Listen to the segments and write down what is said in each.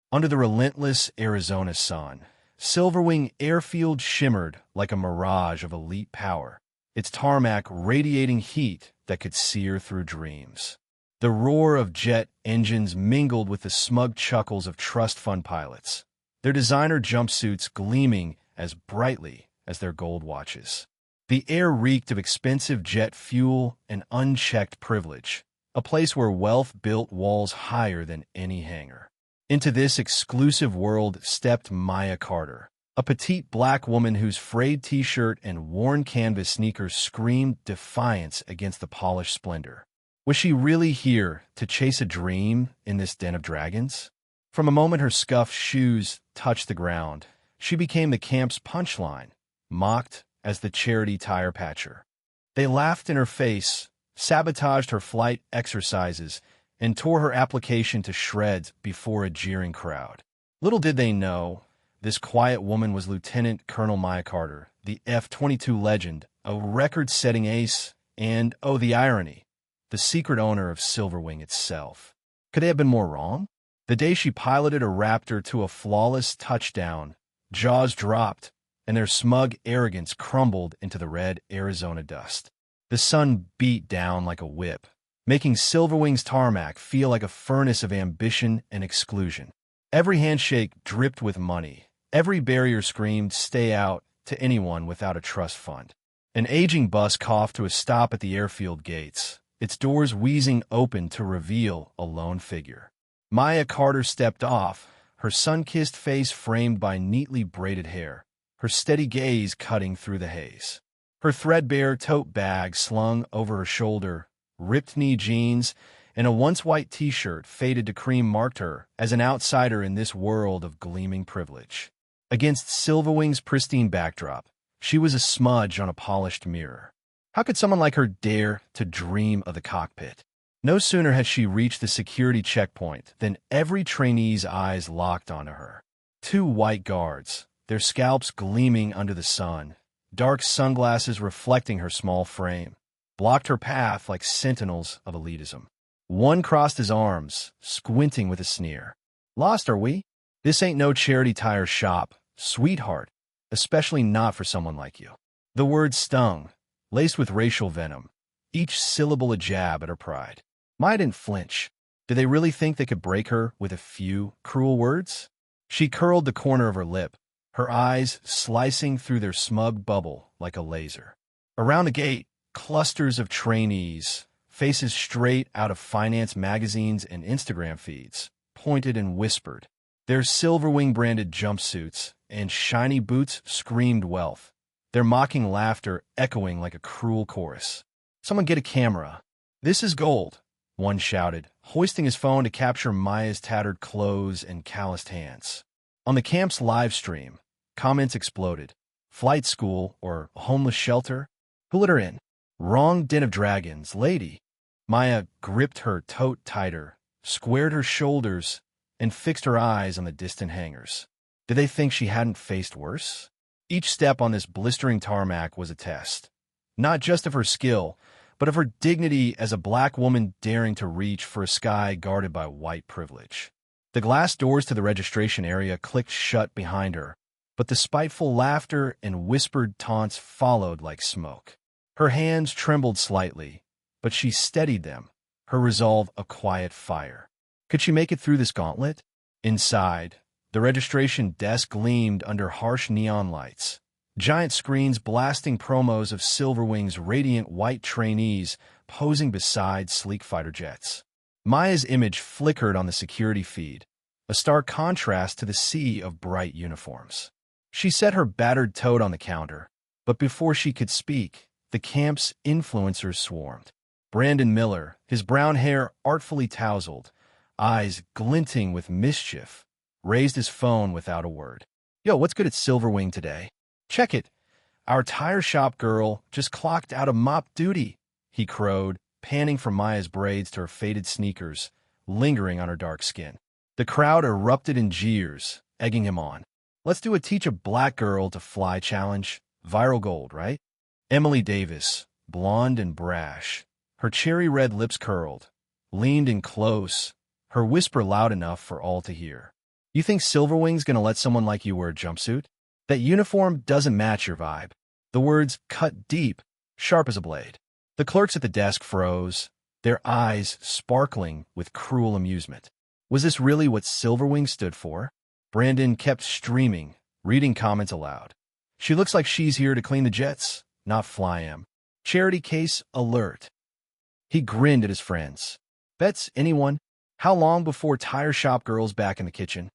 Under the relentless Arizona sun, Silverwing Airfield shimmered like a mirage of elite power, its tarmac radiating heat that could sear through dreams. The roar of jet engines mingled with the smug chuckles of trust fund pilots, their designer jumpsuits gleaming as brightly as their gold watches. The air reeked of expensive jet fuel and unchecked privilege, a place where wealth built walls higher than any hangar. Into this exclusive world stepped Maya Carter, a petite black woman whose frayed t-shirt and worn canvas sneakers screamed defiance against the polished splendor. Was she really here to chase a dream in this den of dragons? From a moment her scuffed shoes touched the ground, she became the camp's punchline, mocked as the charity tire patcher. They laughed in her face, sabotaged her flight exercises, and tore her application to shreds before a jeering crowd. Little did they know, this quiet woman was Lieutenant Colonel Maya Carter, the F-22 legend, a record-setting ace, and, oh, the irony, the secret owner of Silverwing itself. Could they have been more wrong? The day she piloted a Raptor to a flawless touchdown, jaws dropped, and their smug arrogance crumbled into the red Arizona dust. The sun beat down like a whip, making Silverwing's tarmac feel like a furnace of ambition and exclusion. Every handshake dripped with money. Every barrier screamed, "Stay out," to anyone without a trust fund. An aging bus coughed to a stop at the airfield gates, its doors wheezing open to reveal a lone figure. Maya Carter stepped off, her sun-kissed face framed by neatly braided hair, her steady gaze cutting through the haze. Her threadbare tote bag slung over her shoulder, ripped knee jeans, and a once-white t-shirt faded to cream marked her as an outsider in this world of gleaming privilege. Against Silverwing's pristine backdrop, she was a smudge on a polished mirror. How could someone like her dare to dream of the cockpit? No sooner had she reached the security checkpoint than every trainee's eyes locked onto her. Two white guards, their scalps gleaming under the sun, dark sunglasses reflecting her small frame, blocked her path like sentinels of elitism. One crossed his arms, squinting with a sneer. "Lost, are we? This ain't no charity tire shop, sweetheart, especially not for someone like you." The words stung, laced with racial venom, each syllable a jab at her pride. Maya didn't flinch. Did they really think they could break her with a few cruel words? She curled the corner of her lip, her eyes slicing through their smug bubble like a laser. Around the gate, clusters of trainees, faces straight out of finance magazines and Instagram feeds, pointed and whispered. Their Silverwing-branded jumpsuits and shiny boots screamed wealth, their mocking laughter echoing like a cruel chorus. "Someone get a camera. This is gold," one shouted, hoisting his phone to capture Maya's tattered clothes and calloused hands. On the camp's live stream, comments exploded. "Flight school or homeless shelter? Who let her in? Wrong den of dragons, lady." Maya gripped her tote tighter, squared her shoulders, and fixed her eyes on the distant hangars. Did they think she hadn't faced worse? Each step on this blistering tarmac was a test, not just of her skill, but of her dignity as a black woman daring to reach for a sky guarded by white privilege. The glass doors to the registration area clicked shut behind her, but the spiteful laughter and whispered taunts followed like smoke. Her hands trembled slightly, but she steadied them, her resolve a quiet fire. Could she make it through this gauntlet? Inside, the registration desk gleamed under harsh neon lights, giant screens blasting promos of Silverwing's radiant white trainees posing beside sleek fighter jets. Maya's image flickered on the security feed, a stark contrast to the sea of bright uniforms. She set her battered tote on the counter, but before she could speak, the camp's influencers swarmed. Brandon Miller, his brown hair artfully tousled, eyes glinting with mischief, raised his phone without a word. "Yo, what's good at Silverwing today? Check it. Our tire shop girl just clocked out of mop duty," he crowed, panning from Maya's braids to her faded sneakers, lingering on her dark skin. The crowd erupted in jeers, egging him on. "Let's do a Teach a Black Girl to Fly challenge. Viral gold, right?" Emily Davis, blonde and brash, her cherry-red lips curled, leaned in close, her whisper loud enough for all to hear. You think Silverwing's gonna let someone like you wear a jumpsuit? That uniform doesn't match your vibe. The words cut deep, sharp as a blade. The clerks at the desk froze, their eyes sparkling with cruel amusement. Was this really what Silverwing stood for? Brandon kept streaming, reading comments aloud. She looks like she's here to clean the jets, not fly 'em. Charity case alert. He grinned at his friends. Bets anyone? How long before tire shop girl's back in the kitchen?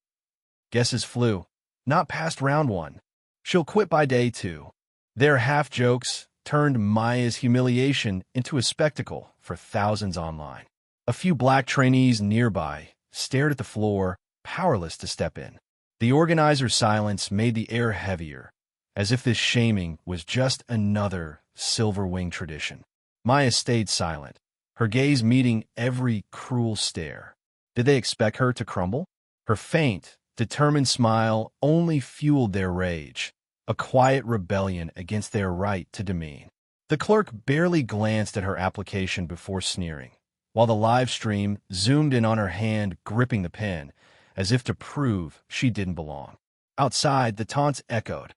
Guesses flew. Not past round one. She'll quit by day two. Their half-jokes turned Maya's humiliation into a spectacle for thousands online. A few black trainees nearby stared at the floor, powerless to step in. The organizer's silence made the air heavier, as if this shaming was just another Silverwing tradition. Maya stayed silent, her gaze meeting every cruel stare. Did they expect her to crumble? Her faint, determined smile only fueled their rage, a quiet rebellion against their right to demean. The clerk barely glanced at her application before sneering, while the live stream zoomed in on her hand gripping the pen, as if to prove she didn't belong. Outside, the taunts echoed.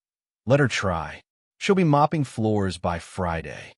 Let her try. She'll be mopping floors by Friday.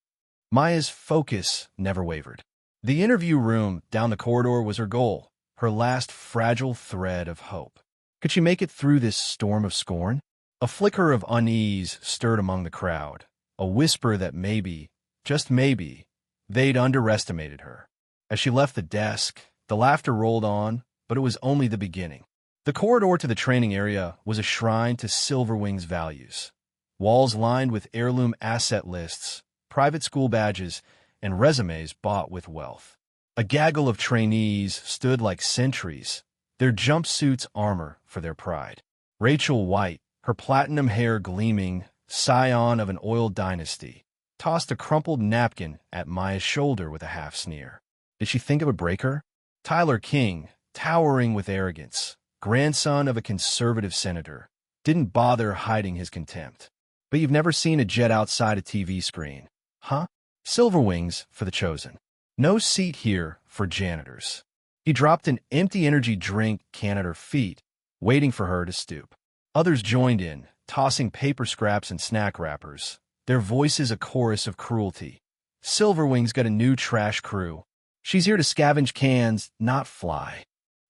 Maya's focus never wavered. The interview room down the corridor was her goal, her last fragile thread of hope. Could she make it through this storm of scorn? A flicker of unease stirred among the crowd, a whisper that maybe, just maybe, they'd underestimated her. As she left the desk, the laughter rolled on, but it was only the beginning. The corridor to the training area was a shrine to Silverwing's values. Walls lined with heirloom asset lists, private school badges, and resumes bought with wealth. A gaggle of trainees stood like sentries, their jumpsuits armor for their pride. Rachel White, her platinum hair gleaming, scion of an oil dynasty, tossed a crumpled napkin at Maya's shoulder with a half sneer. Did she think it would break her? Tyler King, towering with arrogance, grandson of a conservative senator, didn't bother hiding his contempt. But you've never seen a jet outside a TV screen, huh? Silverwings for the chosen. No seat here for janitors. He dropped an empty energy drink can at her feet, waiting for her to stoop. Others joined in, tossing paper scraps and snack wrappers, their voices a chorus of cruelty. Silverwing's got a new trash crew. She's here to scavenge cans, not fly.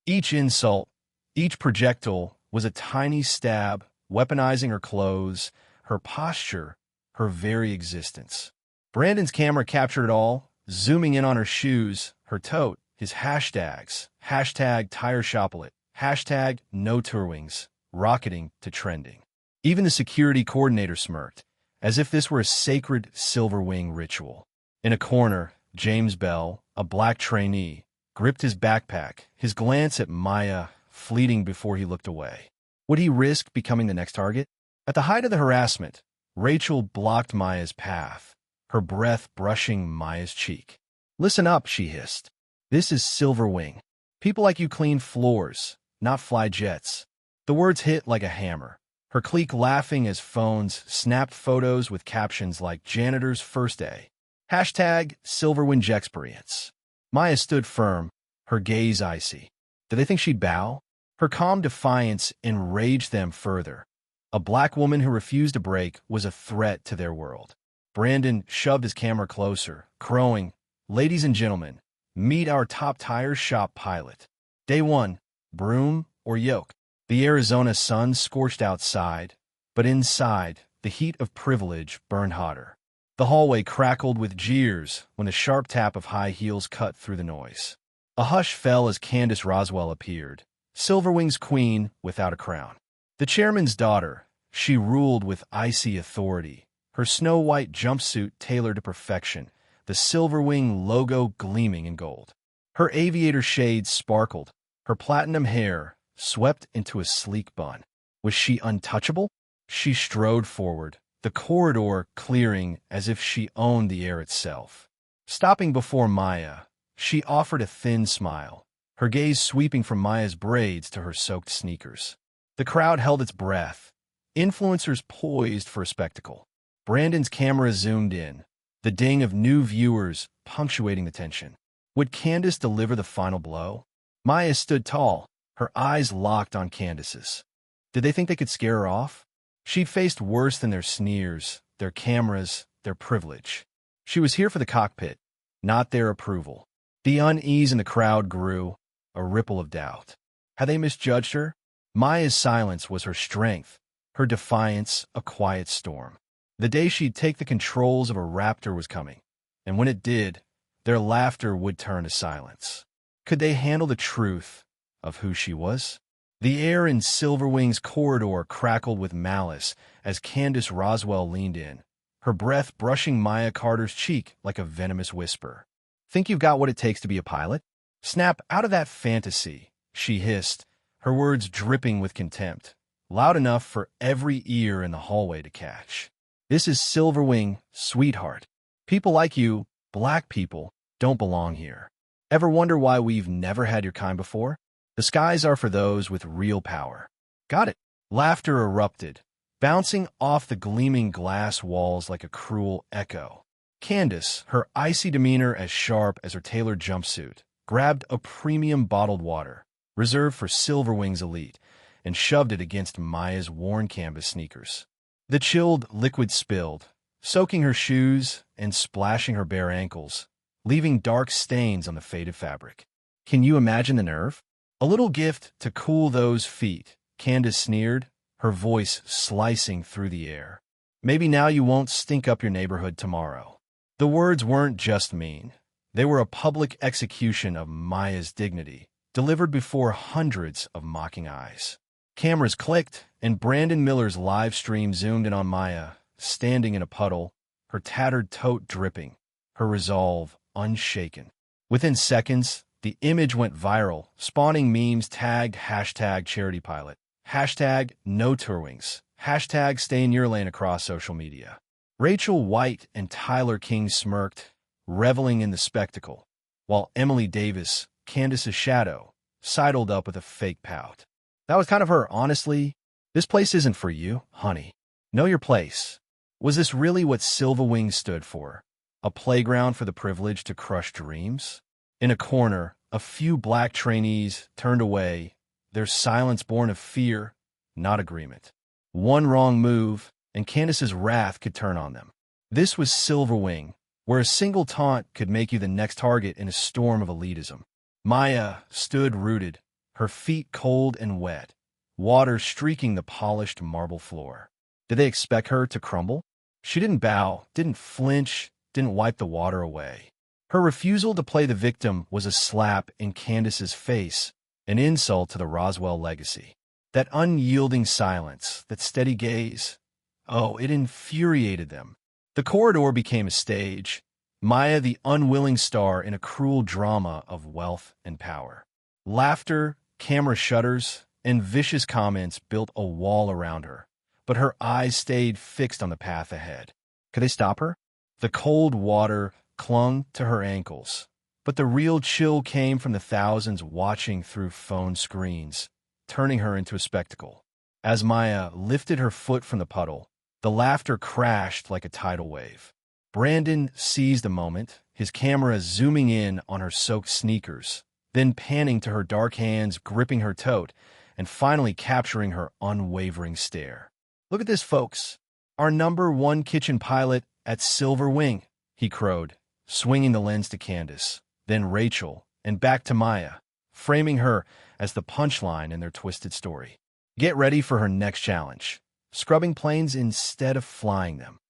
Each insult, each projectile was a tiny stab, weaponizing her clothes, her posture, her very existence. Brandon's camera captured it all, zooming in on her shoes, her tote, his hashtags, hashtag #TireShoplet, hashtag #NoTourWings, rocketing to trending. Even the security coordinator smirked, as if this were a sacred Silverwing ritual. In a corner, James Bell, a black trainee, gripped his backpack, his glance at Maya fleeting before he looked away. Would he risk becoming the next target? At the height of the harassment, Rachel blocked Maya's path, her breath brushing Maya's cheek. Listen up, she hissed. This is Silverwing. People like you clean floors, not fly jets. The words hit like a hammer, her clique laughing as phones snapped photos with captions like janitor's first day. Hashtag Silverwingexperience. Maya stood firm, her gaze icy. Did they think she'd bow? Her calm defiance enraged them further. A black woman who refused to break was a threat to their world. Brandon shoved his camera closer, crowing, "Ladies and gentlemen, meet our top tire shop pilot. Day 1, broom or yoke." The Arizona sun scorched outside, but inside, the heat of privilege burned hotter. The hallway crackled with jeers when the sharp tap of high heels cut through the noise. A hush fell as Candace Roswell appeared, Silverwing's queen without a crown. The chairman's daughter, she ruled with icy authority, her snow-white jumpsuit tailored to perfection, the Silverwing logo gleaming in gold. Her aviator shades sparkled, her platinum hair swept into a sleek bun. Was she untouchable? She strode forward, the corridor clearing as if she owned the air itself. Stopping before Maya, she offered a thin smile, her gaze sweeping from Maya's braids to her soaked sneakers. The crowd held its breath, influencers poised for a spectacle. Brandon's camera zoomed in, the ding of new viewers punctuating the tension. Would Candace deliver the final blow? Maya stood tall, her eyes locked on Candace's. Did they think they could scare her off? She'd faced worse than their sneers, their cameras, their privilege. She was here for the cockpit, not their approval. The unease in the crowd grew, a ripple of doubt. Had they misjudged her? Maya's silence was her strength, her defiance a quiet storm. The day she'd take the controls of a Raptor was coming, and when it did, their laughter would turn to silence. Could they handle the truth of who she was? The air in Silverwing's corridor crackled with malice as Candace Roswell leaned in, her breath brushing Maya Carter's cheek like a venomous whisper. "Think you've got what it takes to be a pilot? Snap out of that fantasy," she hissed, her words dripping with contempt, loud enough for every ear in the hallway to catch. "This is Silverwing, sweetheart. People like you, black people, don't belong here. Ever wonder why we've never had your kind before? The skies are for those with real power." "Got it." Laughter erupted, bouncing off the gleaming glass walls like a cruel echo. Candace, her icy demeanor as sharp as her tailored jumpsuit, grabbed a premium bottled water, reserved for Silverwing's elite, and shoved it against Maya's worn canvas sneakers. The chilled liquid spilled, soaking her shoes and splashing her bare ankles, leaving dark stains on the faded fabric. "Can you imagine the nerve? A little gift to cool those feet," Candace sneered, her voice slicing through the air. "Maybe now you won't stink up your neighborhood tomorrow." The words weren't just mean. They were a public execution of Maya's dignity, delivered before hundreds of mocking eyes. Cameras clicked, and Brandon Miller's live stream zoomed in on Maya, standing in a puddle, her tattered tote dripping, her resolve unshaken. Within seconds, the image went viral, spawning memes tagged #CharityPilot, #NoTourWings, #StayInYourLane across social media. Rachel White and Tyler King smirked, reveling in the spectacle, while Emily Davis, Candace's shadow, sidled up with a fake pout. That was kind of her, honestly. "This place isn't for you, honey. Know your place." Was this really what Silverwing stood for? A playground for the privileged to crush dreams? In a corner, a few black trainees turned away, their silence born of fear, not agreement. One wrong move, and Candace's wrath could turn on them. This was Silverwing, where a single taunt could make you the next target in a storm of elitism. Maya stood rooted, her feet cold and wet, water streaking the polished marble floor. Did they expect her to crumble? She didn't bow, didn't flinch, didn't wipe the water away. Her refusal to play the victim was a slap in Candace's face, an insult to the Roswell legacy. That unyielding silence, that steady gaze, oh, it infuriated them. The corridor became a stage, Maya the unwilling star in a cruel drama of wealth and power. Laughter, camera shutters, and vicious comments built a wall around her, but her eyes stayed fixed on the path ahead. Could they stop her? The cold water clung to her ankles, but the real chill came from the thousands watching through phone screens, turning her into a spectacle. As Maya lifted her foot from the puddle, the laughter crashed like a tidal wave. Brandon seized the moment, his camera zooming in on her soaked sneakers, then panning to her dark hands gripping her tote, and finally capturing her unwavering stare. "Look at this, folks. Our #1 kitchen pilot at Silverwing," he crowed, swinging the lens to Candace, then Rachel, and back to Maya, framing her as the punchline in their twisted story. Get ready for her next challenge, scrubbing planes instead of flying them.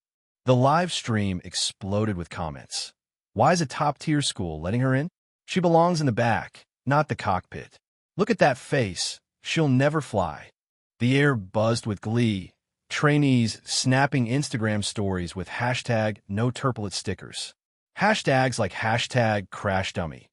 The live stream exploded with comments. Why is a top-tier school letting her in? She belongs in the back, not the cockpit. Look at that face. She'll never fly. The air buzzed with glee, trainees snapping Instagram stories with #NoTurplet stickers. Hashtags like #CrashDummy,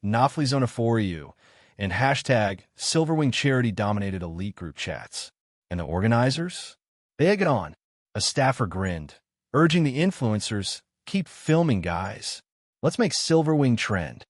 #NofleyZone4EU, and #Silverwing Charity dominated elite group chats. And the organizers? They egged it on. A staffer grinned, urging the influencers, keep filming, guys. Let's make Silverwing trend.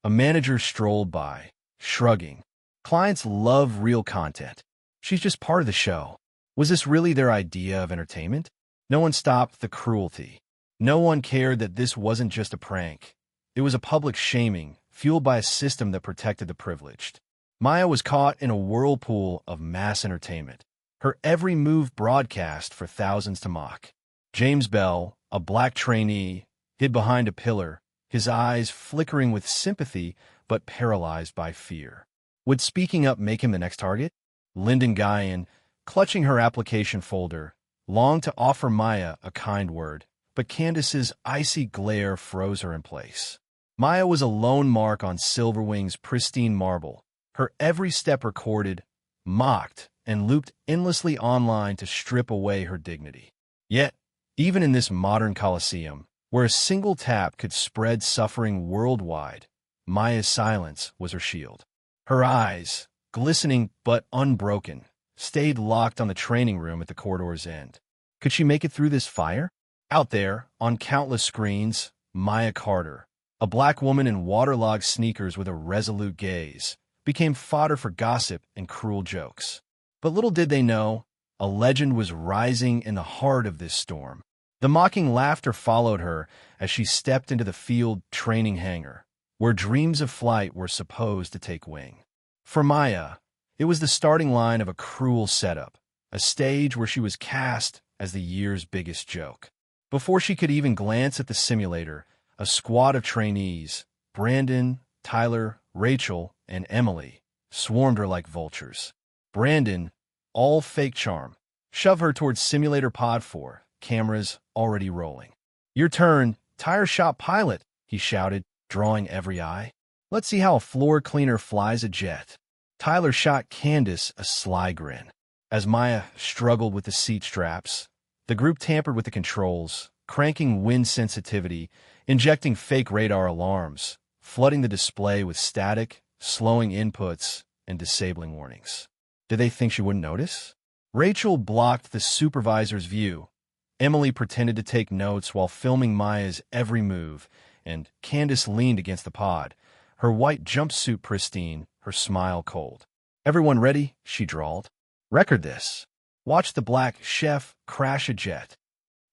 A manager strolled by, shrugging. Clients love real content. She's just part of the show. Was this really their idea of entertainment? No one stopped the cruelty. No one cared that this wasn't just a prank. It was a public shaming, fueled by a system that protected the privileged. Maya was caught in a whirlpool of mass entertainment, her every move broadcast for thousands to mock. James Bell, a black trainee, hid behind a pillar, his eyes flickering with sympathy but paralyzed by fear. Would speaking up make him the next target? Lyndon Guyan, clutching her application folder, longed to offer Maya a kind word, but Candace's icy glare froze her in place. Maya was a lone mark on Silverwing's pristine marble, her every step recorded, mocked, and looped endlessly online to strip away her dignity. Yet, even in this modern coliseum, where a single tap could spread suffering worldwide, Maya's silence was her shield. Her eyes, glistening but unbroken, stayed locked on the training room at the corridor's end. Could she make it through this fire? Out there, on countless screens, Maya Carter, a black woman in waterlogged sneakers with a resolute gaze, became fodder for gossip and cruel jokes. But little did they know, a legend was rising in the heart of this storm. The mocking laughter followed her as she stepped into the field training hangar, where dreams of flight were supposed to take wing. For Maya, it was the starting line of a cruel setup, a stage where she was cast as the year's biggest joke. Before she could even glance at the simulator, a squad of trainees, Brandon, Tyler, Rachel, and Emily, swarmed her like vultures. Brandon, all fake charm, shoved her towards Simulator Pod 4, cameras already rolling. "Your turn, tire shop pilot," he shouted, drawing every eye. "Let's see how a floor cleaner flies a jet." Tyler shot Candace a sly grin. As Maya struggled with the seat straps, the group tampered with the controls, cranking wind sensitivity, injecting fake radar alarms, flooding the display with static, slowing inputs, and disabling warnings. Did they think she wouldn't notice? Rachel blocked the supervisor's view. Emily pretended to take notes while filming Maya's every move, and Candace leaned against the pod, her white jumpsuit pristine, her smile cold. "Everyone ready?" she drawled. "Record this. Watch the black chef crash a jet."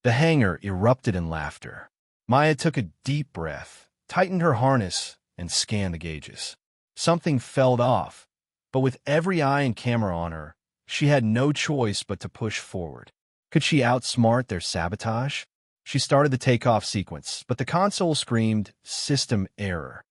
The hangar erupted in laughter. Maya took a deep breath, tightened her harness, and scanned the gauges. Something fell off, but with every eye and camera on her, she had no choice but to push forward. Could she outsmart their sabotage? She started the takeoff sequence, but the console screamed, "System error."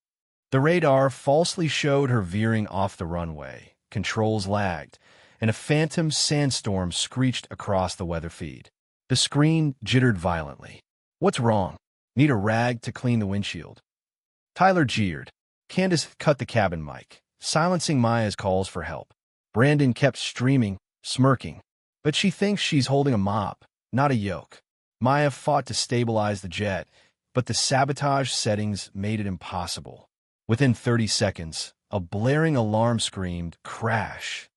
The radar falsely showed her veering off the runway, controls lagged, and a phantom sandstorm screeched across the weather feed. The screen jittered violently. "What's wrong? Need a rag to clean the windshield?" Tyler jeered. Candace cut the cabin mic, silencing Maya's calls for help. Brandon kept streaming, smirking. "But she thinks she's holding a mop, not a yoke." Maya fought to stabilize the jet, but the sabotage settings made it impossible. Within 30 seconds, a blaring alarm screamed, "Crash!"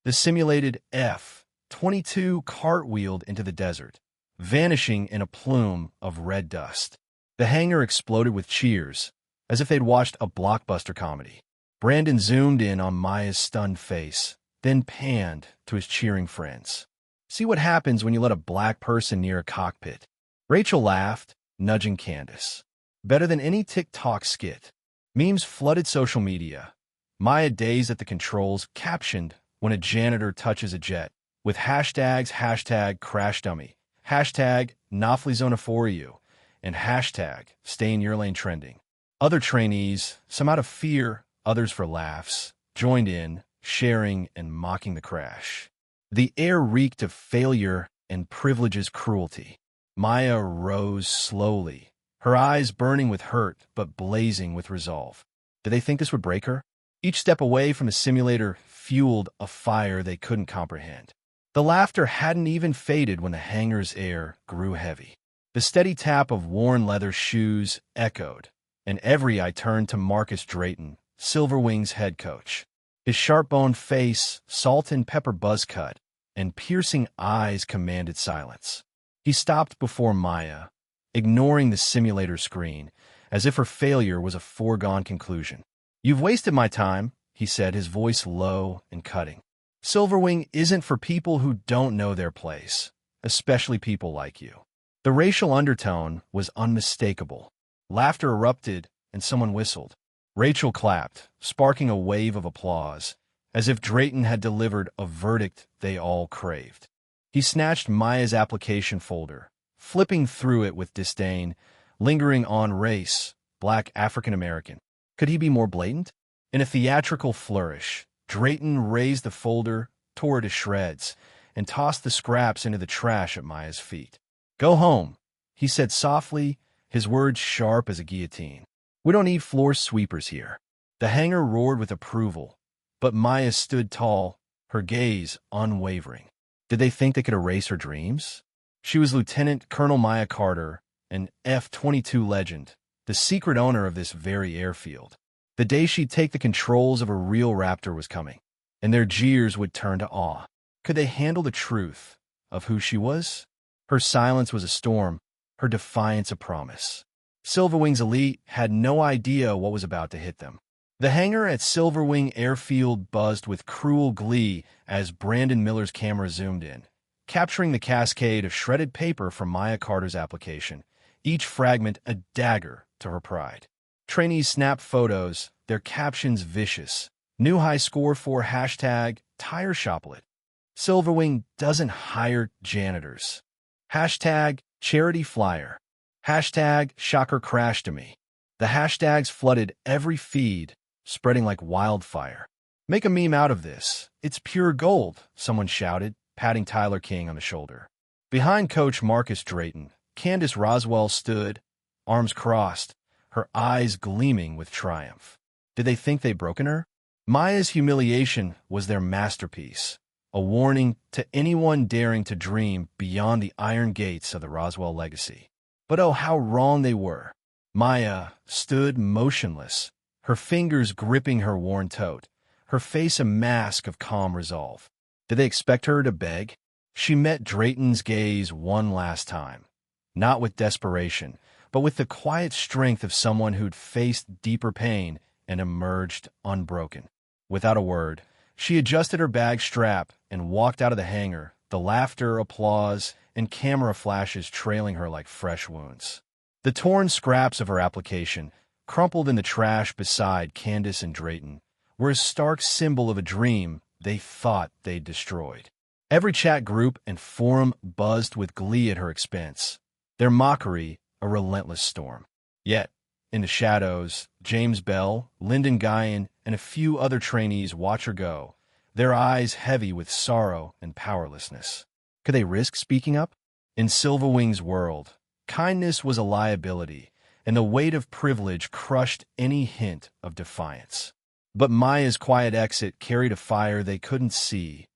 The simulated F-22 cartwheeled into the desert, vanishing in a plume of red dust. The hangar exploded with cheers, as if they'd watched a blockbuster comedy. Brandon zoomed in on Maya's stunned face, then panned to his cheering friends. "See what happens when you let a black person near a cockpit." Rachel laughed, nudging Candace. "Better than any TikTok skit." Memes flooded social media. Maya, dazed at the controls, captioned when a janitor touches a jet, with hashtags #CrashDummy, #NafliZonaForYou, and #StayInYourLane trending. Other trainees, some out of fear, others for laughs, joined in, sharing and mocking the crash. The air reeked of failure and privilege's cruelty. Maya rose slowly, her eyes burning with hurt but blazing with resolve. Did they think this would break her? Each step away from the simulator fueled a fire they couldn't comprehend. The laughter hadn't even faded when the hangar's air grew heavy. The steady tap of worn leather shoes echoed, and every eye turned to Marcus Drayton, Silverwing's head coach. His sharp-boned face, salt and pepper buzz cut, and piercing eyes commanded silence. He stopped before Maya, ignoring the simulator screen, as if her failure was a foregone conclusion. "You've wasted my time," he said, his voice low and cutting. "Silverwing isn't for people who don't know their place, especially people like you." The racial undertone was unmistakable. Laughter erupted, and someone whistled. Rachel clapped, sparking a wave of applause, as if Drayton had delivered a verdict they all craved. He snatched Maya's application folder, flipping through it with disdain, lingering on race, black African-American. Could he be more blatant? In a theatrical flourish, Drayton raised the folder, tore it to shreds, and tossed the scraps into the trash at Maya's feet. "Go home," he said softly, his words sharp as a guillotine. "We don't need floor sweepers here." The hangar roared with approval, but Maya stood tall, her gaze unwavering. Did they think they could erase her dreams? She was Lieutenant Colonel Maya Carter, an F-22 legend, the secret owner of this very airfield. The day she'd take the controls of a real Raptor was coming, and their jeers would turn to awe. Could they handle the truth of who she was? Her silence was a storm, her defiance a promise. Silverwing's elite had no idea what was about to hit them. The hangar at Silverwing Airfield buzzed with cruel glee as Brandon Miller's camera zoomed in, capturing the cascade of shredded paper from Maya Carter's application, each fragment a dagger to her pride. Trainees snapped photos, their captions vicious. New high score for #TireShoplet. Silverwing doesn't hire janitors. #charity flyer. #shocker crash to me. The hashtags flooded every feed, spreading like wildfire. "Make a meme out of this. It's pure gold," someone shouted, patting Tyler King on the shoulder. Behind coach Marcus Drayton, Candace Roswell stood, arms crossed, her eyes gleaming with triumph. Did they think they'd broken her? Maya's humiliation was their masterpiece, a warning to anyone daring to dream beyond the iron gates of the Roswell legacy. But oh, how wrong they were. Maya stood motionless, her fingers gripping her worn tote, her face a mask of calm resolve. Did they expect her to beg? She met Drayton's gaze one last time, not with desperation, but with the quiet strength of someone who'd faced deeper pain and emerged unbroken. Without a word, she adjusted her bag strap and walked out of the hangar, the laughter, applause, and camera flashes trailing her like fresh wounds. The torn scraps of her application, crumpled in the trash beside Candace and Drayton, were a stark symbol of a dream they thought they'd destroyed. Every chat group and forum buzzed with glee at her expense, their mockery a relentless storm. Yet, in the shadows, James Bell, Lyndon Guyan, and a few other trainees watch her go, their eyes heavy with sorrow and powerlessness. Could they risk speaking up? In Silverwing's world, kindness was a liability, and the weight of privilege crushed any hint of defiance. But Maya's quiet exit carried a fire they couldn't see,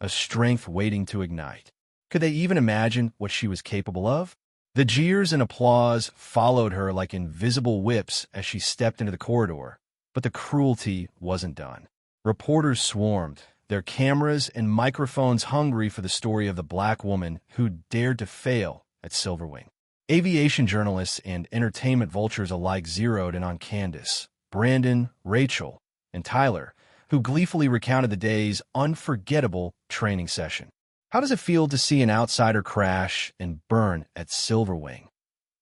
a strength waiting to ignite. Could they even imagine what she was capable of? The jeers and applause followed her like invisible whips as she stepped into the corridor, but the cruelty wasn't done. Reporters swarmed, their cameras and microphones hungry for the story of the black woman who dared to fail at Silverwing. Aviation journalists and entertainment vultures alike zeroed in on Candace, Brandon, Rachel, and Tyler, who gleefully recounted the day's unforgettable training session. How does it feel to see an outsider crash and burn at Silverwing?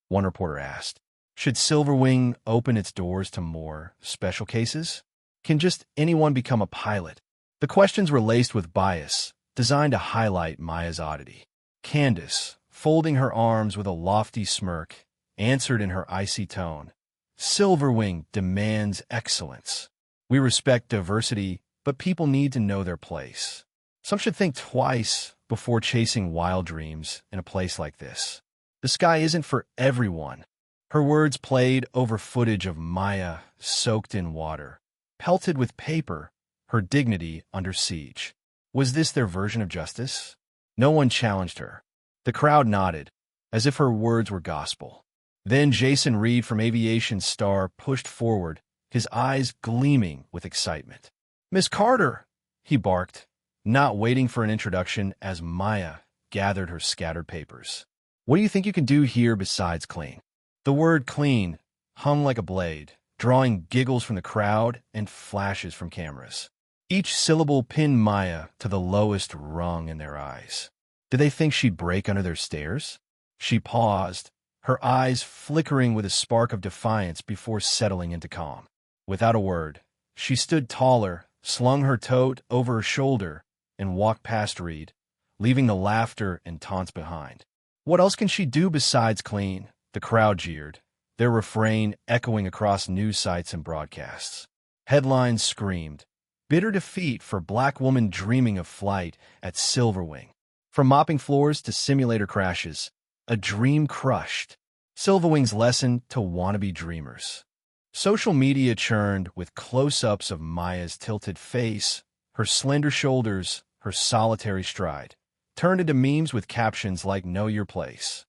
One reporter asked. Should Silverwing open its doors to more special cases? Can just anyone become a pilot? The questions were laced with bias, designed to highlight Maya's oddity. Candace, folding her arms with a lofty smirk, answered in her icy tone. Silverwing demands excellence. We respect diversity, but people need to know their place. Some should think twice before chasing wild dreams in a place like this. The sky isn't for everyone. Her words played over footage of Maya soaked in water, pelted with paper, her dignity under siege. Was this their version of justice? No one challenged her. The crowd nodded, as if her words were gospel. Then Jason Reed from Aviation Star pushed forward, his eyes gleaming with excitement. Miss Carter, he barked, not waiting for an introduction as Maya gathered her scattered papers. What do you think you can do here besides clean? The word clean hung like a blade, drawing giggles from the crowd and flashes from cameras. Each syllable pinned Maya to the lowest rung in their eyes. Did they think she'd break under their stares? She paused, her eyes flickering with a spark of defiance before settling into calm. Without a word, she stood taller, slung her tote over her shoulder, and walked past Reed, leaving the laughter and taunts behind. What else can she do besides clean? The crowd jeered, their refrain echoing across news sites and broadcasts. Headlines screamed, "Bitter defeat for Black woman dreaming of flight at Silverwing." From mopping floors to simulator crashes, a dream crushed. Silverwing's lesson to wannabe dreamers. Social media churned with close-ups of Maya's tilted face, her slender shoulders, her solitary stride, turned into memes with captions like "Know your place."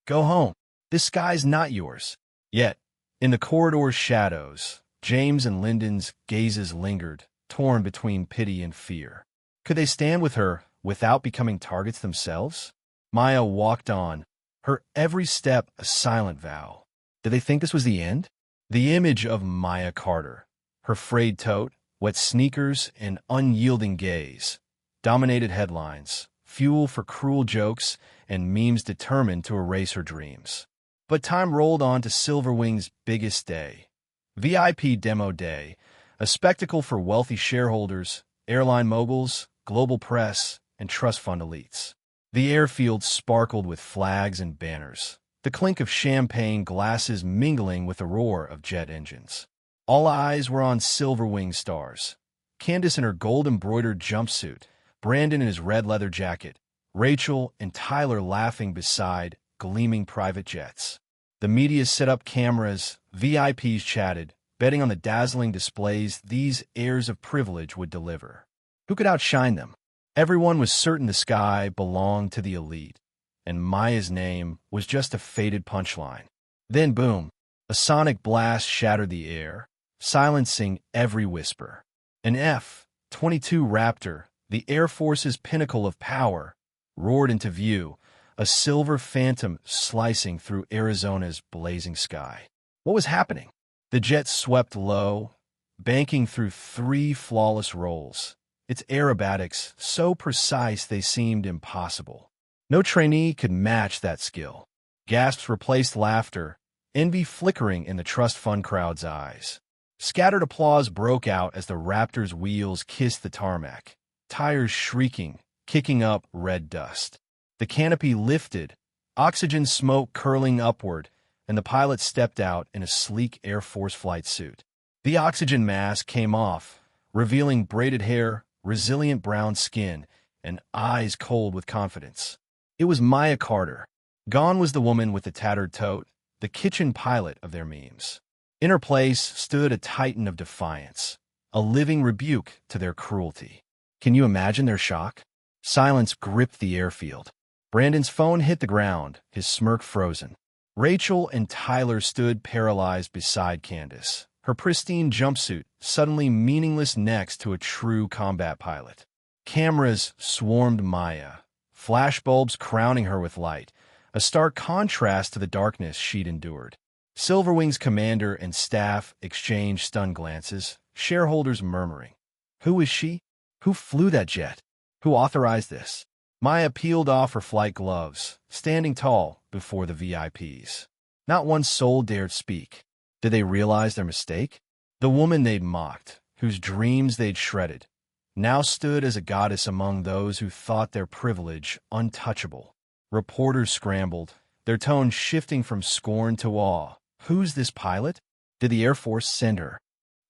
"Go home. This sky's not yours." Yet, in the corridor's shadows, James and Lyndon's gazes lingered, torn between pity and fear. Could they stand with her without becoming targets themselves? Maya walked on, her every step a silent vow. Did they think this was the end? The image of Maya Carter, her frayed tote, wet sneakers, and unyielding gaze, dominated headlines, fuel for cruel jokes and memes determined to erase her dreams. But time rolled on to Silverwing's biggest day, VIP Demo Day, a spectacle for wealthy shareholders, airline moguls, global press, and trust fund elites. The airfield sparkled with flags and banners, the clink of champagne glasses mingling with the roar of jet engines. All eyes were on Silverwing stars. Candace in her gold-embroidered jumpsuit, Brandon in his red leather jacket, Rachel and Tyler laughing beside gleaming private jets. The media set up cameras, VIPs chatted, betting on the dazzling displays these heirs of privilege would deliver. Who could outshine them? Everyone was certain the sky belonged to the elite, and Maya's name was just a faded punchline. Then boom, a sonic blast shattered the air, silencing every whisper. An F-22 Raptor, the Air Force's pinnacle of power, roared into view, a silver phantom slicing through Arizona's blazing sky. What was happening? The jet swept low, banking through 3 flawless rolls, its aerobatics so precise they seemed impossible. No trainee could match that skill. Gasps replaced laughter, envy flickering in the trust fund crowd's eyes. Scattered applause broke out as the Raptor's wheels kissed the tarmac, tires shrieking, kicking up red dust. The canopy lifted, oxygen smoke curling upward, and the pilot stepped out in a sleek Air Force flight suit. The oxygen mask came off, revealing braided hair, resilient brown skin, and eyes cold with confidence. It was Maya Carter. Gone was the woman with the tattered tote, the kitchen pilot of their memes. In her place stood a titan of defiance, a living rebuke to their cruelty. Can you imagine their shock? Silence gripped the airfield. Brandon's phone hit the ground, his smirk frozen. Rachel and Tyler stood paralyzed beside Candace, her pristine jumpsuit suddenly meaningless next to a true combat pilot. Cameras swarmed Maya, flashbulbs crowning her with light, a stark contrast to the darkness she'd endured. Silverwing's commander and staff exchanged stunned glances, shareholders murmuring, "Who is she? Who flew that jet? Who authorized this?" Maya peeled off her flight gloves, standing tall before the VIPs. Not one soul dared speak. Did they realize their mistake? The woman they'd mocked, whose dreams they'd shredded, now stood as a goddess among those who thought their privilege untouchable. Reporters scrambled, their tone shifting from scorn to awe. Who's this pilot? Did the Air Force send her?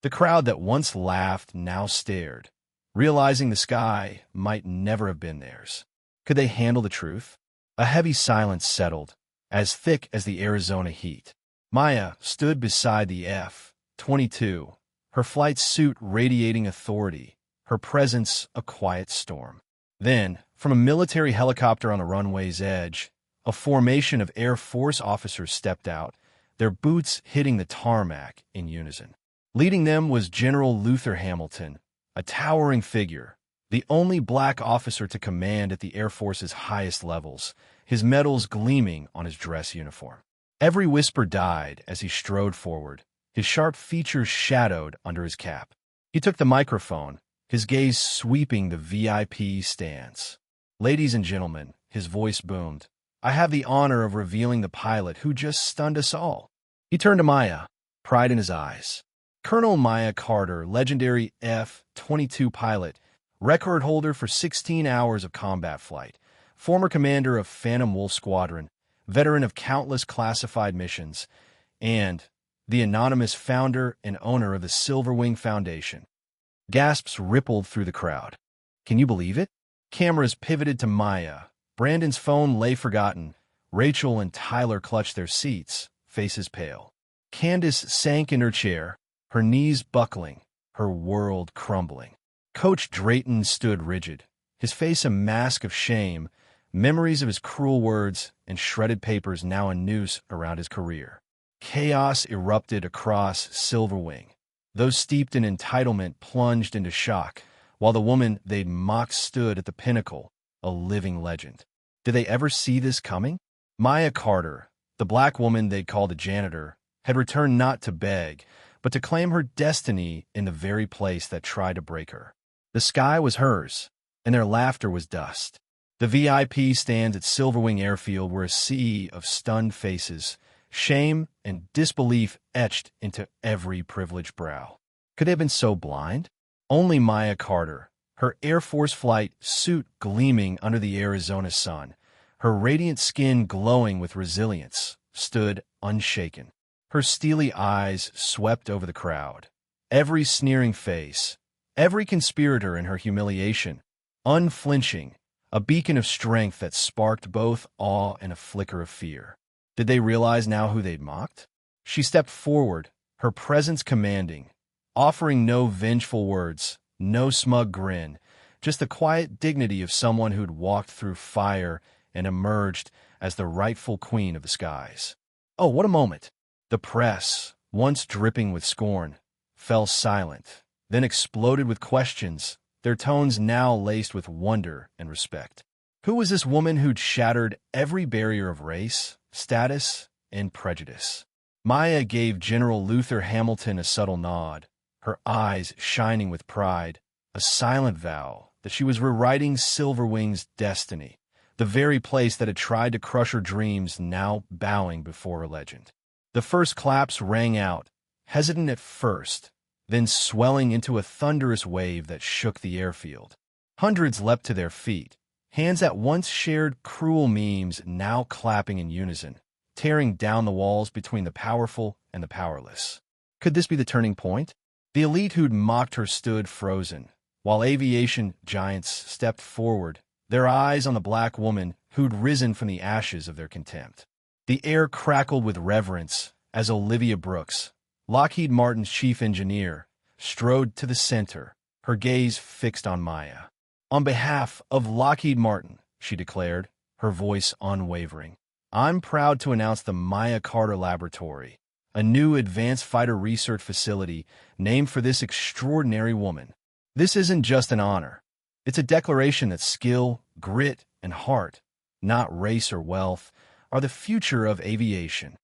The crowd that once laughed now stared, realizing the sky might never have been theirs. Could they handle the truth? A heavy silence settled, as thick as the Arizona heat. Maya stood beside the F-22, her flight suit radiating authority, her presence a quiet storm. Then, from a military helicopter on the runway's edge, a formation of Air Force officers stepped out, their boots hitting the tarmac in unison. Leading them was General Luther Hamilton, a towering figure, the only black officer to command at the Air Force's highest levels, his medals gleaming on his dress uniform. Every whisper died as he strode forward, his sharp features shadowed under his cap. He took the microphone, his gaze sweeping the VIP stands. "Ladies and gentlemen," his voice boomed, "I have the honor of revealing the pilot who just stunned us all." He turned to Maya, pride in his eyes. Colonel Maya Carter, legendary F-22 pilot, record holder for 16 hours of combat flight, former commander of Phantom Wolf Squadron, veteran of countless classified missions, and the anonymous founder and owner of the Silverwing Foundation. Gasps rippled through the crowd. Can you believe it? Cameras pivoted to Maya. Brandon's phone lay forgotten. Rachel and Tyler clutched their seats, faces pale. Candace sank in her chair, her knees buckling, her world crumbling. Coach Drayton stood rigid, his face a mask of shame, memories of his cruel words and shredded papers now a noose around his career. Chaos erupted across Silverwing. Those steeped in entitlement plunged into shock, while the woman they'd mocked stood at the pinnacle, a living legend. Did they ever see this coming? Maya Carter, the black woman they'd called a janitor, had returned not to beg, but to claim her destiny in the very place that tried to break her. The sky was hers, and their laughter was dust. The VIP stands at Silverwing Airfield were a sea of stunned faces, shame and disbelief etched into every privileged brow. Could they have been so blind? Only Maya Carter, her Air Force flight suit gleaming under the Arizona sun, her radiant skin glowing with resilience, stood unshaken. Her steely eyes swept over the crowd. Every sneering face, every conspirator in her humiliation, unflinching, a beacon of strength that sparked both awe and a flicker of fear. Did they realize now who they'd mocked? She stepped forward, her presence commanding, offering no vengeful words, no smug grin, just the quiet dignity of someone who'd walked through fire and emerged as the rightful queen of the skies. Oh, what a moment! The press, once dripping with scorn, fell silent, then exploded with questions, their tones now laced with wonder and respect. Who was this woman who'd shattered every barrier of race, status, and prejudice? Maya gave General Luther Hamilton a subtle nod, her eyes shining with pride, a silent vow that she was rewriting Silverwing's destiny, the very place that had tried to crush her dreams now bowing before her legend. The first claps rang out, hesitant at first, then swelling into a thunderous wave that shook the airfield. Hundreds leapt to their feet, hands that once shared cruel memes now clapping in unison, tearing down the walls between the powerful and the powerless. Could this be the turning point? The elite who'd mocked her stood frozen, while aviation giants stepped forward, their eyes on the black woman who'd risen from the ashes of their contempt. The air crackled with reverence as Olivia Brooks, Lockheed Martin's chief engineer, strode to the center, her gaze fixed on Maya. On behalf of Lockheed Martin, she declared, her voice unwavering, I'm proud to announce the Maya Carter Laboratory, a new advanced fighter research facility named for this extraordinary woman. This isn't just an honor. It's a declaration that skill, grit, and heart, not race or wealth, are the future of aviation.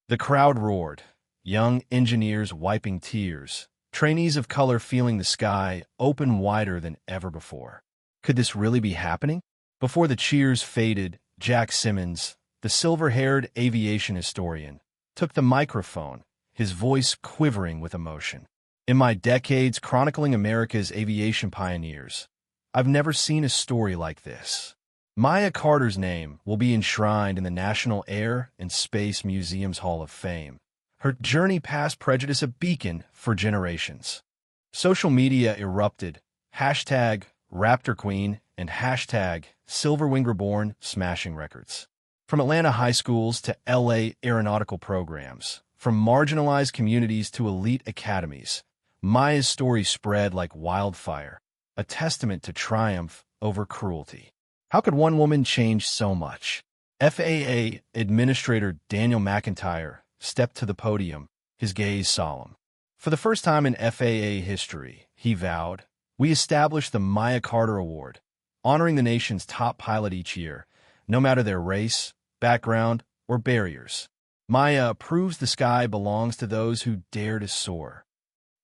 The crowd roared, young engineers wiping tears, trainees of color feeling the sky open wider than ever before. Could this really be happening? Before the cheers faded, Jack Simmons, the silver-haired aviation historian, took the microphone, his voice quivering with emotion. In my decades chronicling America's aviation pioneers, I've never seen a story like this. Maya Carter's name will be enshrined in the National Air and Space Museum's Hall of Fame. Her journey past prejudice a beacon for generations. Social media erupted, hashtag Raptor Queen and hashtag Silverwing Reborn smashing records. From Atlanta high schools to LA aeronautical programs, from marginalized communities to elite academies, Maya's story spread like wildfire, a testament to triumph over cruelty. How could one woman change so much? FAA Administrator Daniel McIntyre stepped to the podium, his gaze solemn. For the first time in FAA history, he vowed, we established the Maya Carter Award, honoring the nation's top pilot each year, no matter their race, background, or barriers. Maya proves the sky belongs to those who dare to soar.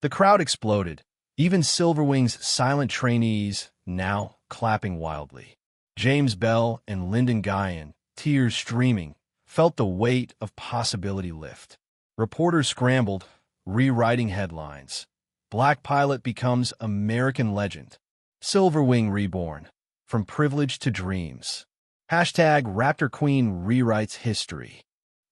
The crowd exploded, even Silverwing's silent trainees now clapping wildly. James Bell and Lyndon Guyan, tears streaming, felt the weight of possibility lift. Reporters scrambled, rewriting headlines. Black pilot becomes American legend. Silverwing reborn. From privilege to dreams. Hashtag Raptor Queen rewrites history.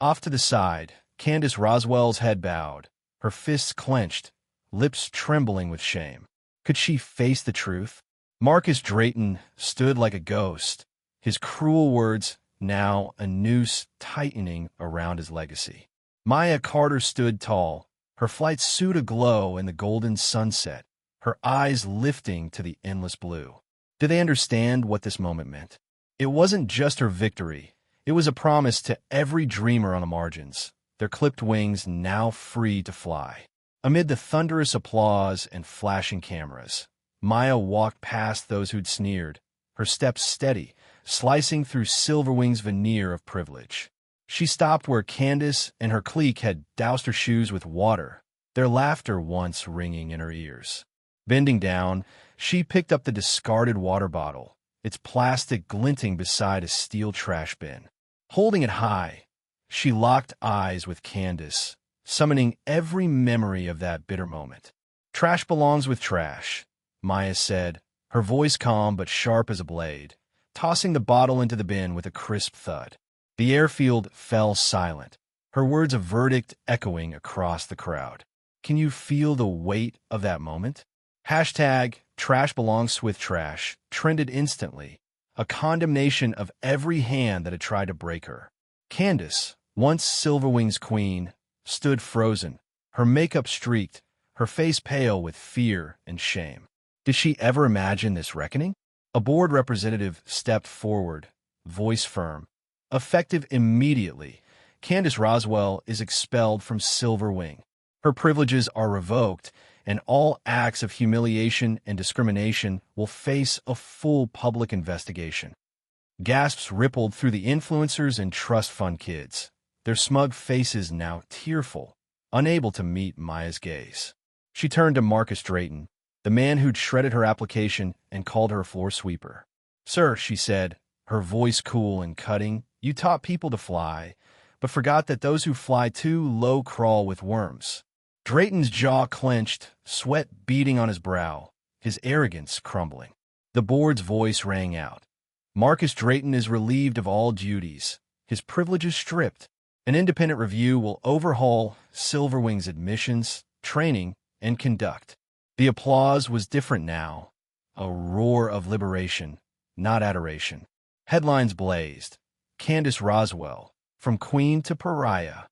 Off to the side, Candace Roswell's head bowed, her fists clenched, lips trembling with shame. Could she face the truth? Marcus Drayton stood like a ghost, his cruel words now a noose tightening around his legacy. Maya Carter stood tall, her flight suit aglow in the golden sunset, her eyes lifting to the endless blue. Did they understand what this moment meant? It wasn't just her victory. It was a promise to every dreamer on the margins, their clipped wings now free to fly. Amid the thunderous applause and flashing cameras, Maya walked past those who'd sneered, her steps steady, slicing through Silverwing's veneer of privilege. She stopped where Candace and her clique had doused her shoes with water, their laughter once ringing in her ears. Bending down, she picked up the discarded water bottle, its plastic glinting beside a steel trash bin. Holding it high, she locked eyes with Candace, summoning every memory of that bitter moment. "Trash belongs with trash," Maya said, her voice calm but sharp as a blade, tossing the bottle into the bin with a crisp thud. The airfield fell silent, her words a verdict echoing across the crowd. Can you feel the weight of that moment? Hashtag Trash belongs with trash trended instantly, a condemnation of every hand that had tried to break her. Candace, once Silverwing's queen, stood frozen, her makeup streaked, her face pale with fear and shame. Did she ever imagine this reckoning? A board representative stepped forward, voice firm. Effective immediately, Candace Roswell is expelled from Silverwing. Her privileges are revoked, and all acts of humiliation and discrimination will face a full public investigation. Gasps rippled through the influencers and trust fund kids, their smug faces now tearful, unable to meet Maya's gaze. She turned to Marcus Drayton, the man who'd shredded her application and called her a floor sweeper. "Sir," she said, her voice cool and cutting, "you taught people to fly, but forgot that those who fly too low crawl with worms." Drayton's jaw clenched, sweat beading on his brow, his arrogance crumbling. The board's voice rang out. Marcus Drayton is relieved of all duties, his privileges stripped. An independent review will overhaul Silverwing's admissions, training, and conduct. The applause was different now, a roar of liberation, not adoration. Headlines blazed. Candace Roswell, from queen to pariah.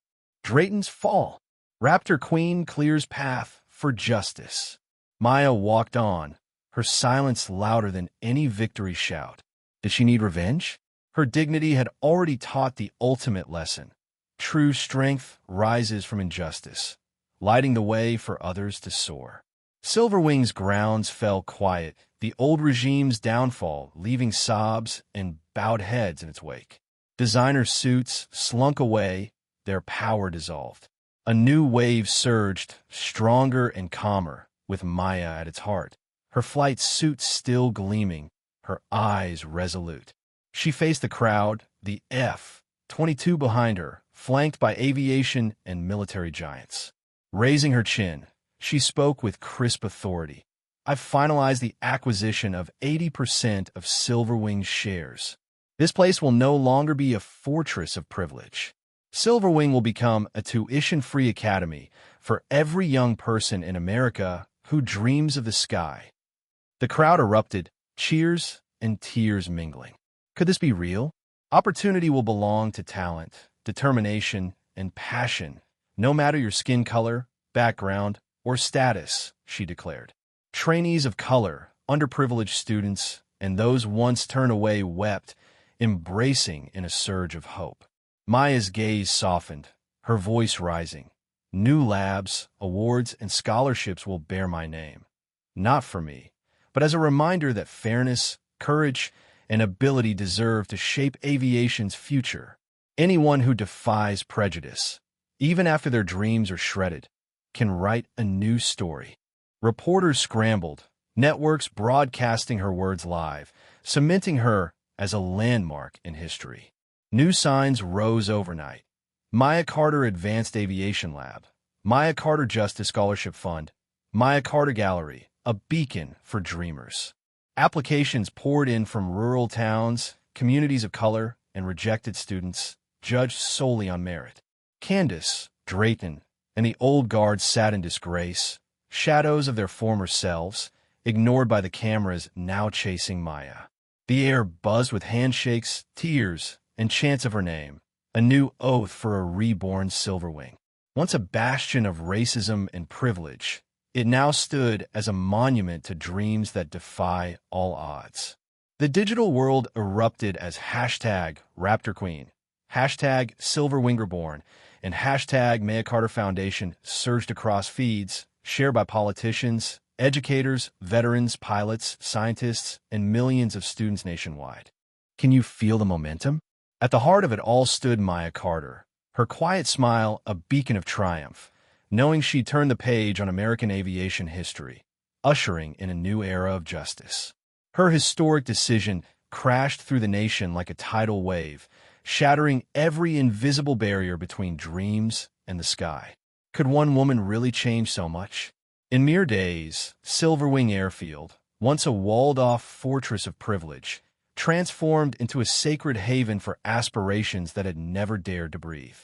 Drayton's fall. Raptor Queen clears path for justice. Maya walked on, her silence louder than any victory shout. Did she need revenge? Her dignity had already taught the ultimate lesson. True strength rises from injustice, lighting the way for others to soar. Silverwing's grounds fell quiet, the old regime's downfall leaving sobs and bowed heads in its wake. Designer suits slunk away, their power dissolved. A new wave surged, stronger and calmer, with Maya at its heart, her flight suit still gleaming, her eyes resolute. She faced the crowd, the F-22 behind her, flanked by aviation and military giants. Raising her chin, she spoke with crisp authority. "I've finalized the acquisition of 80% of Silverwing's shares. This place will no longer be a fortress of privilege. Silverwing will become a tuition-free academy for every young person in America who dreams of the sky." The crowd erupted, cheers and tears mingling. Could this be real? Opportunity will belong to talent, determination, and passion, no matter your skin color, background, or status, she declared. Trainees of color, underprivileged students, and those once turned away wept, embracing in a surge of hope. Maya's gaze softened, her voice rising. "New labs, awards, and scholarships will bear my name. Not for me, but as a reminder that fairness, courage, and ability deserve to shape aviation's future. Anyone who defies prejudice, even after their dreams are shredded, can write a new story." Reporters scrambled, networks broadcasting her words live, cementing her as a landmark in history. New signs rose overnight. Maya Carter Advanced Aviation Lab, Maya Carter Justice Scholarship Fund, Maya Carter Gallery, a beacon for dreamers. Applications poured in from rural towns, communities of color, and rejected students, judged solely on merit. Candace, Drayton, and the old guard sat in disgrace, shadows of their former selves, ignored by the cameras now chasing Maya. The air buzzed with handshakes, tears, and chants of her name, a new oath for a reborn Silverwing. Once a bastion of racism and privilege, it now stood as a monument to dreams that defy all odds. The digital world erupted as hashtag Raptor Queen, hashtag Silverwing Reborn, and hashtag Maya Carter Foundation surged across feeds, shared by politicians, educators, veterans, pilots, scientists, and millions of students nationwide. Can you feel the momentum? At the heart of it all stood Maya Carter, her quiet smile a beacon of triumph, knowing she'd turned the page on American aviation history, ushering in a new era of justice. Her historic decision crashed through the nation like a tidal wave, shattering every invisible barrier between dreams and the sky. Could one woman really change so much? In mere days, Silverwing Airfield, once a walled-off fortress of privilege, transformed into a sacred haven for aspirations that had never dared to breathe.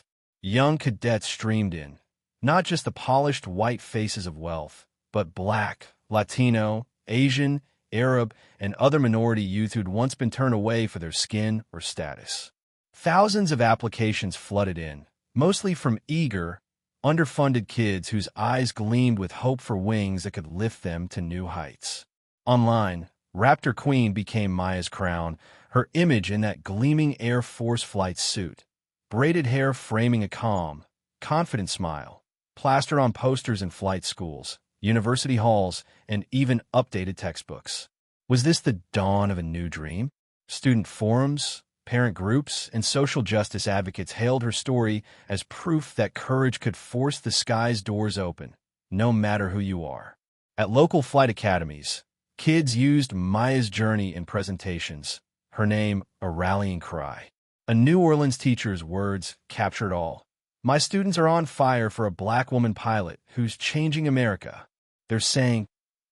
Young cadets streamed in, not just the polished white faces of wealth, but Black, Latino, Asian, Arab, and other minority youth who'd once been turned away for their skin or status. Thousands of applications flooded in, mostly from eager, underfunded kids whose eyes gleamed with hope for wings that could lift them to new heights. Online, Raptor Queen became Maya's crown, her image in that gleaming Air Force flight suit, braided hair framing a calm, confident smile, plastered on posters in flight schools, university halls, and even updated textbooks. Was this the dawn of a new dream? Student forums, parent groups, and social justice advocates hailed her story as proof that courage could force the sky's doors open, no matter who you are. At local flight academies, kids used Maya's journey in presentations, her name a rallying cry. A New Orleans teacher's words captured all. My students are on fire for a Black woman pilot who's changing America. They're saying,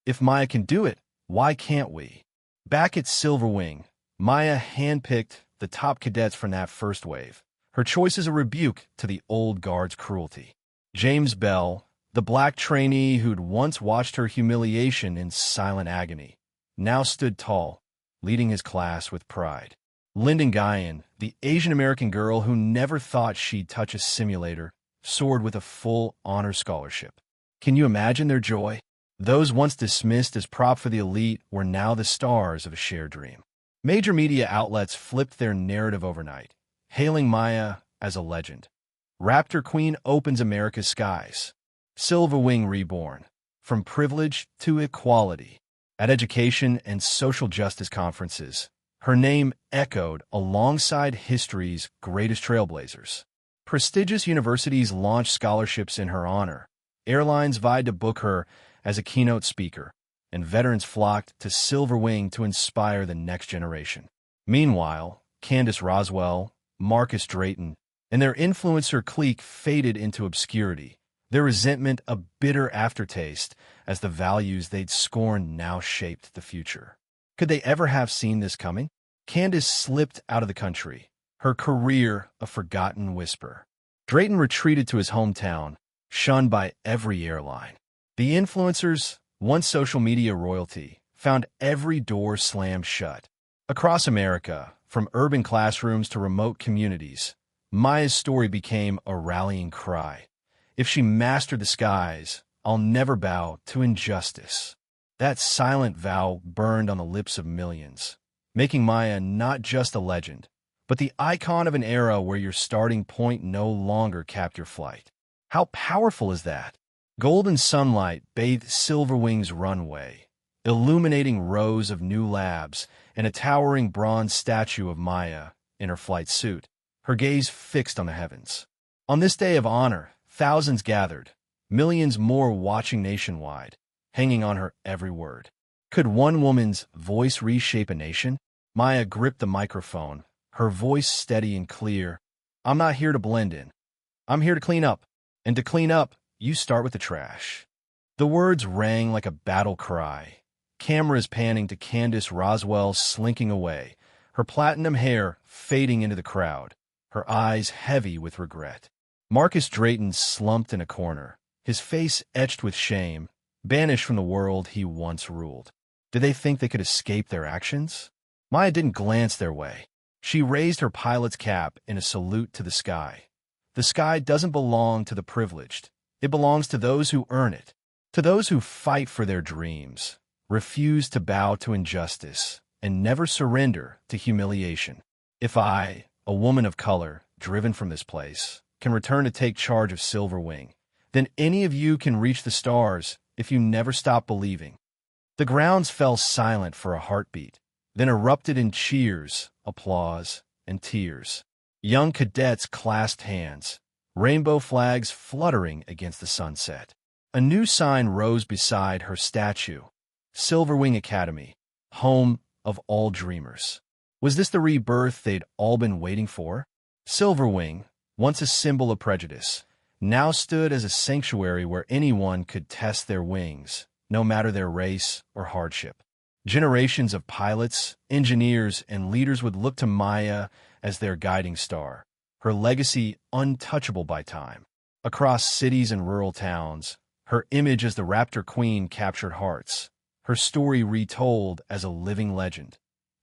if Maya can do it, why can't we? Back at Silverwing, Maya handpicked the top cadets from that first wave. Her choice is a rebuke to the old guard's cruelty. James Bell, the Black trainee who'd once watched her humiliation in silent agony, now stood tall, leading his class with pride. Lyndon Guyan, the Asian-American girl who never thought she'd touch a simulator, soared with a full honor scholarship. Can you imagine their joy? Those once dismissed as prop for the elite were now the stars of a shared dream. Major media outlets flipped their narrative overnight, hailing Maya as a legend. Raptor Queen opens America's skies. Silverwing reborn, from privilege to equality. At education and social justice conferences, her name echoed alongside history's greatest trailblazers. Prestigious universities launched scholarships in her honor. Airlines vied to book her as a keynote speaker, and veterans flocked to Silverwing to inspire the next generation. Meanwhile, Candace Roswell, Marcus Drayton, and their influencer clique faded into obscurity, their resentment a bitter aftertaste as the values they'd scorned now shaped the future. Could they ever have seen this coming? Candace slipped out of the country, her career a forgotten whisper. Drayton retreated to his hometown, shunned by every airline. The influencers, once social media royalty, found every door slammed shut. Across America, from urban classrooms to remote communities, Maya's story became a rallying cry. If she mastered the skies, I'll never bow to injustice. That silent vow burned on the lips of millions, making Maya not just a legend, but the icon of an era where your starting point no longer capped your flight. How powerful is that? Golden sunlight bathed Silverwing's runway, illuminating rows of new labs and a towering bronze statue of Maya in her flight suit, her gaze fixed on the heavens. On this day of honor, thousands gathered, millions more watching nationwide, hanging on her every word. Could one woman's voice reshape a nation? Maya gripped the microphone, her voice steady and clear. I'm not here to blend in. I'm here to clean up. And to clean up, you start with the trash." The words rang like a battle cry. Cameras panning to Candace Roswell slinking away, her platinum hair fading into the crowd, her eyes heavy with regret. Marcus Drayton slumped in a corner, his face etched with shame, banished from the world he once ruled. Did they think they could escape their actions? Maya didn't glance their way. She raised her pilot's cap in a salute to the sky. The sky doesn't belong to the privileged. It belongs to those who earn it, to those who fight for their dreams, refuse to bow to injustice, and never surrender to humiliation. If I, a woman of color, driven from this place, can return to take charge of Silverwing, then any of you can reach the stars if you never stop believing. The grounds fell silent for a heartbeat, then erupted in cheers, applause, and tears. Young cadets clasped hands, rainbow flags fluttering against the sunset. A new sign rose beside her statue: Silverwing Academy, home of all dreamers. Was this the rebirth they'd all been waiting for? Silverwing, once a symbol of prejudice, now stood as a sanctuary where anyone could test their wings, no matter their race or hardship. Generations of pilots, engineers, and leaders would look to Maya as their guiding star, her legacy untouchable by time. Across cities and rural towns, her image as the Raptor Queen captured hearts, her story retold as a living legend.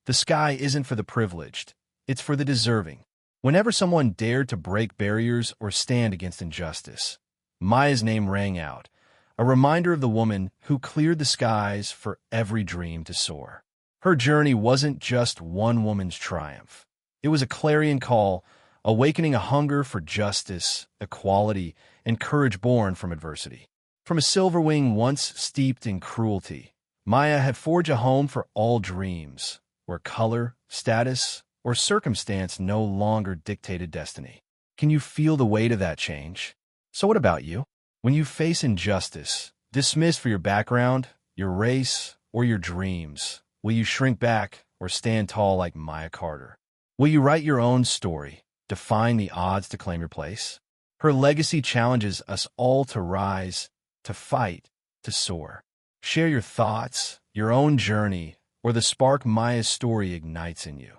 The sky isn't for the privileged, it's for the deserving. Whenever someone dared to break barriers or stand against injustice, Maya's name rang out, a reminder of the woman who cleared the skies for every dream to soar. Her journey wasn't just one woman's triumph. It was a clarion call, awakening a hunger for justice, equality, and courage born from adversity. From a Silverwing once steeped in cruelty, Maya had forged a home for all dreams, where color, status, or circumstance no longer dictated destiny. Can you feel the weight of that change? So what about you? When you face injustice, dismissed for your background, your race, or your dreams, will you shrink back or stand tall like Maya Carter? Will you write your own story, defying the odds to claim your place? Her legacy challenges us all to rise, to fight, to soar. Share your thoughts, your own journey, or the spark Maya's story ignites in you.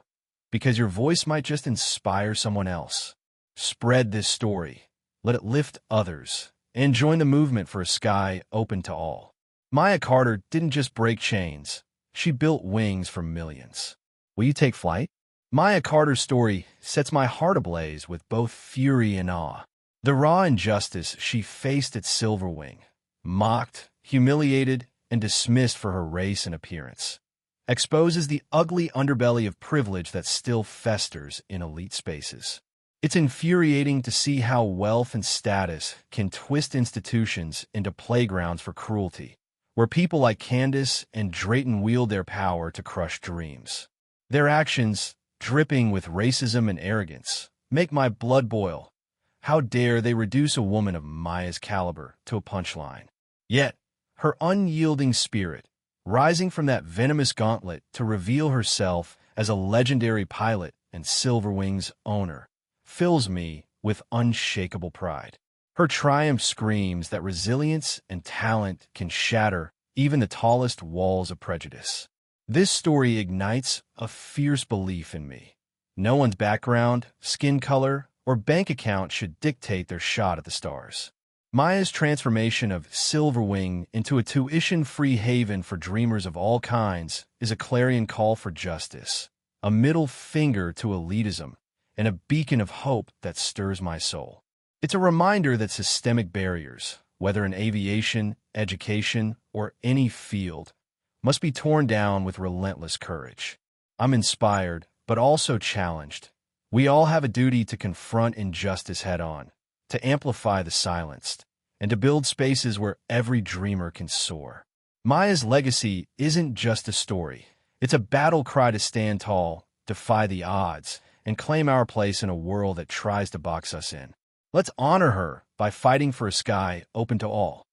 Because your voice might just inspire someone else. Spread this story. Let it lift others. And join the movement for a sky open to all. Maya Carter didn't just break chains. She built wings for millions. Will you take flight? Maya Carter's story sets my heart ablaze with both fury and awe. The raw injustice she faced at Silverwing, mocked, humiliated, and dismissed for her race and appearance, exposes the ugly underbelly of privilege that still festers in elite spaces. It's infuriating to see how wealth and status can twist institutions into playgrounds for cruelty, where people like Candace and Drayton wield their power to crush dreams. Their actions, dripping with racism and arrogance, make my blood boil. How dare they reduce a woman of Maya's caliber to a punchline? Yet, her unyielding spirit, rising from that venomous gauntlet to reveal herself as a legendary pilot and Silverwing's owner, fills me with unshakable pride. Her triumph screams that resilience and talent can shatter even the tallest walls of prejudice. This story ignites a fierce belief in me. No one's background, skin color, or bank account should dictate their shot at the stars. Maya's transformation of Silverwing into a tuition-free haven for dreamers of all kinds is a clarion call for justice, a middle finger to elitism, and a beacon of hope that stirs my soul. It's a reminder that systemic barriers, whether in aviation, education, or any field, must be torn down with relentless courage. I'm inspired, but also challenged. We all have a duty to confront injustice head-on, to amplify the silenced, and to build spaces where every dreamer can soar. Maya's legacy isn't just a story. It's a battle cry to stand tall, defy the odds, and claim our place in a world that tries to box us in. Let's honor her by fighting for a sky open to all.